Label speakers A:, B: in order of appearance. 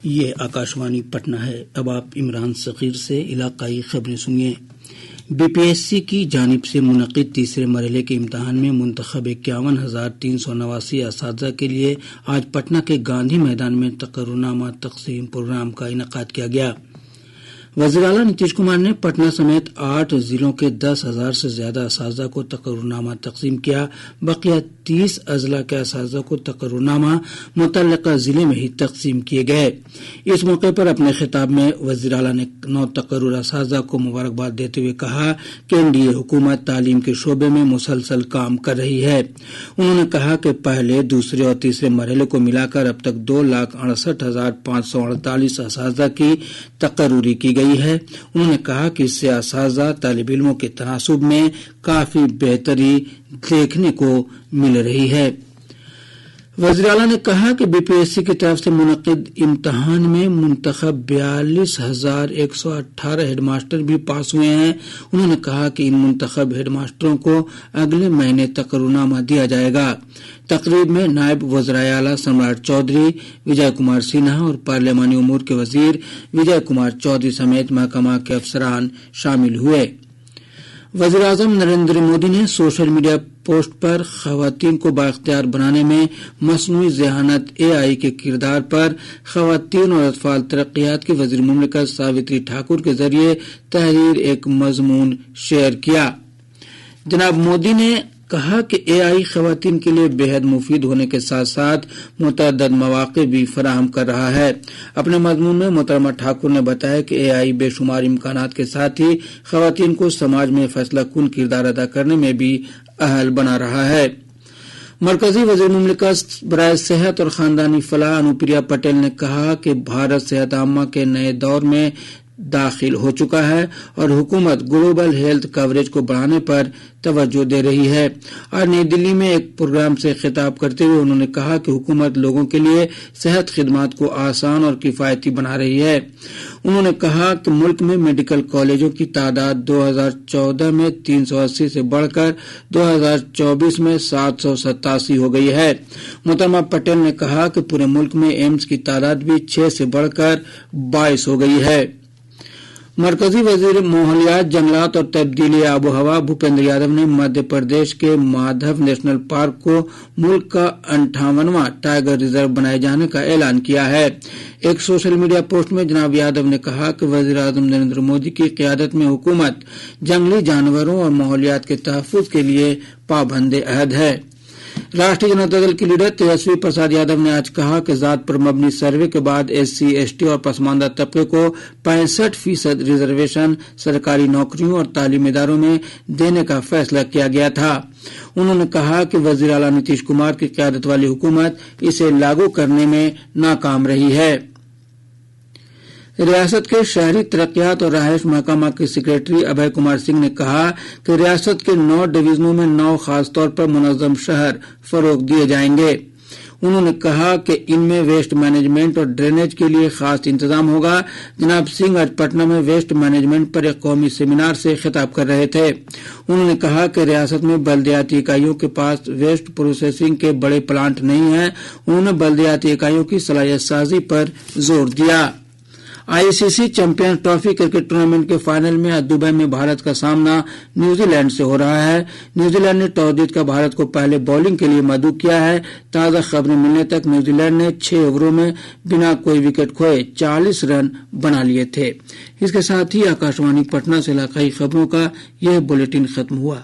A: یہ آکاشوانی پٹنہ ہے۔ اب آپ عمران صغیر سے علاقائی خبریں سنیے۔ بی پی ایس سی کی جانب سے منعقد تیسرے مرحلے کے امتحان میں منتخب 51,389 اساتذہ کے لیے آج پٹنہ کے گاندھی میدان میں تقررنامہ تقسیم پروگرام کا انعقاد کیا گیا۔ وزیر اعلیٰ نتیش کمار نے پٹنہ سمیت 8 ضلعوں کے 10,000 سے زیادہ اساتذہ کو تقررنامہ تقسیم کیا۔ بقیہ 30 اضلاع کے اساتذہ کو تقررنامہ متعلقہ ضلع میں ہی تقسیم کیے گئے۔ اس موقع پر اپنے خطاب میں وزیر اعلیٰ نے 9 تقرر اساتذہ کو مبارکباد دیتے ہوئے کہا کہ NDA حکومت تعلیم کے شعبے میں مسلسل کام کر رہی ہے۔ انہوں نے کہا کہ پہلے، دوسرے اور تیسرے مرحلے کو ملا کر اب تک 2,68,548 اساتذہ کی تقرری کی گئی ہے۔ انہوں نے کہا کہ اس سے اساتذہ طالب علموں کے تناسب میں کافی بہتری دیکھنے کو مل رہی ہے۔ وزیر اعلیٰ نے کہا کہ بی پی ایس سی کی طرف سے منعقد امتحان میں منتخب 42,118 ہیڈ ماسٹر بھی پاس ہوئے ہیں۔ انہوں نے کہا کہ ان منتخب ہیڈ ماسٹروں کو اگلے مہینے تقررنامہ دیا جائے گا۔ تقریب میں نائب وزرائے اعلیٰ سمراٹ چودھری، وجے کمار سنہا اور پارلیمانی امور کے وزیر وجے کمار چودھری سمیت محکمہ کے افسران شامل ہوئے۔ وزیر اعظم نریندر مودی نے سوشل میڈیا پوسٹ پر خواتین کو بااختیار بنانے میں مصنوعی ذہانت AI کے کردار پر خواتین اور اطفال ترقیات کی وزیر مملکت ساوتری ٹھاکر کے ذریعے تحریر ایک مضمون شیئر کیا۔ جناب مودی نے کہا کہ AI خواتین کے لیے بےحد مفید ہونے کے ساتھ ساتھ متعدد مواقع بھی فراہم کر رہا ہے۔ اپنے مضمون میں محترمہ ٹھاکر نے بتایا کہ AI بے شمار امکانات کے ساتھ ہی خواتین کو سماج میں فیصلہ کن کردار ادا کرنے میں بھی اہل بنا رہا ہے۔ مرکزی وزیر مملکت برائے صحت اور خاندانی فلاح انوپریا پٹیل نے کہا کہ بھارت صحت عامہ کے نئے دور میں داخل ہو چکا ہے اور حکومت گلوبل ہیلتھ کوریج کو بڑھانے پر توجہ دے رہی ہے۔ آج نئی دلی میں ایک پروگرام سے خطاب کرتے ہوئے انہوں نے کہا کہ حکومت لوگوں کے لیے صحت خدمات کو آسان اور کفایتی بنا رہی ہے۔ انہوں نے کہا کہ ملک میں میڈیکل کالجوں کی تعداد 2014 میں 380 سے بڑھ کر 2024 میں 787 ہو گئی ہے۔ محترمہ پٹیل نے کہا کہ پورے ملک میں ایمز کی تعداد بھی 6 سے بڑھ کر 22 ہو گئی ہے۔ مرکزی وزیر ماحولیات، جنگلات اور تبدیلی آب و ہوا بھوپیندر یادو نے مدھیہ پردیش کے مادھو نیشنل پارک کو ملک کا 58واں ٹائیگر ریزرو بنائے جانے کا اعلان کیا ہے۔ ایک سوشل میڈیا پوسٹ میں جناب یادو نے کہا کہ وزیر اعظم نریندر مودی کی قیادت میں حکومت جنگلی جانوروں اور ماحولیات کے تحفظ کے لیے پابند عہد ہے۔ راشٹریہ جنتا دل کے لیڈر تیجسوی پرساد یادو نے آج کہا کہ ذات پر مبنی سروے کے بعد SC ST اور پسماندہ طبقے کو 65% ریزرویشن سرکاری نوکریوں اور تعلیمی اداروں میں دینے کا فیصلہ کیا گیا تھا۔ انہوں نے کہا کہ وزیر اعلیٰ نتیش کمار کی قیادت والی حکومت اسے لاگو کرنے میں ناکام رہی ہے۔ ریاست کے شہری ترقیات اور رہائش محکمہ کے سیکریٹری ابھے کمار سنگھ نے کہا کہ ریاست کے 9 ڈویژنوں میں 9 خاص طور پر منظم شہر فروغ دیے جائیں گے۔ انہوں نے کہا کہ ان میں ویسٹ مینجمنٹ اور ڈرینیج کے لیے خاص انتظام ہوگا۔ جناب سنگھ آج پٹنہ میں ویسٹ مینجمنٹ پر ایک قومی سیمینار سے خطاب کر رہے تھے۔ انہوں نے کہا کہ ریاست میں بلدیاتی اکائیوں کے پاس ویسٹ پروسیسنگ کے بڑے پلانٹ نہیں ہیں۔ انہوں نے بلدیاتی اکائیوں کی صلاحیت سازی پر زور دیا۔ ICC champions trophy cricket tournament کے فائنل میں آج دبئی میں بھارت کا سامنا نیوزی لینڈ سے ہو رہا ہے۔ نیوزی لینڈ نے ٹاس جیت کر بھارت کو پہلے بولنگ کے لیے مدعو کیا ہے۔ تازہ خبریں ملنے تک نیوزی لینڈ نے 6 اووروں میں بنا کوئی وکٹ کھوئے 40 رن بنا لیے تھے۔ اس کے ساتھ ہی آکاشوانی پٹنہ سے علاقائی خبروں کا یہ بلیٹن ختم ہوا۔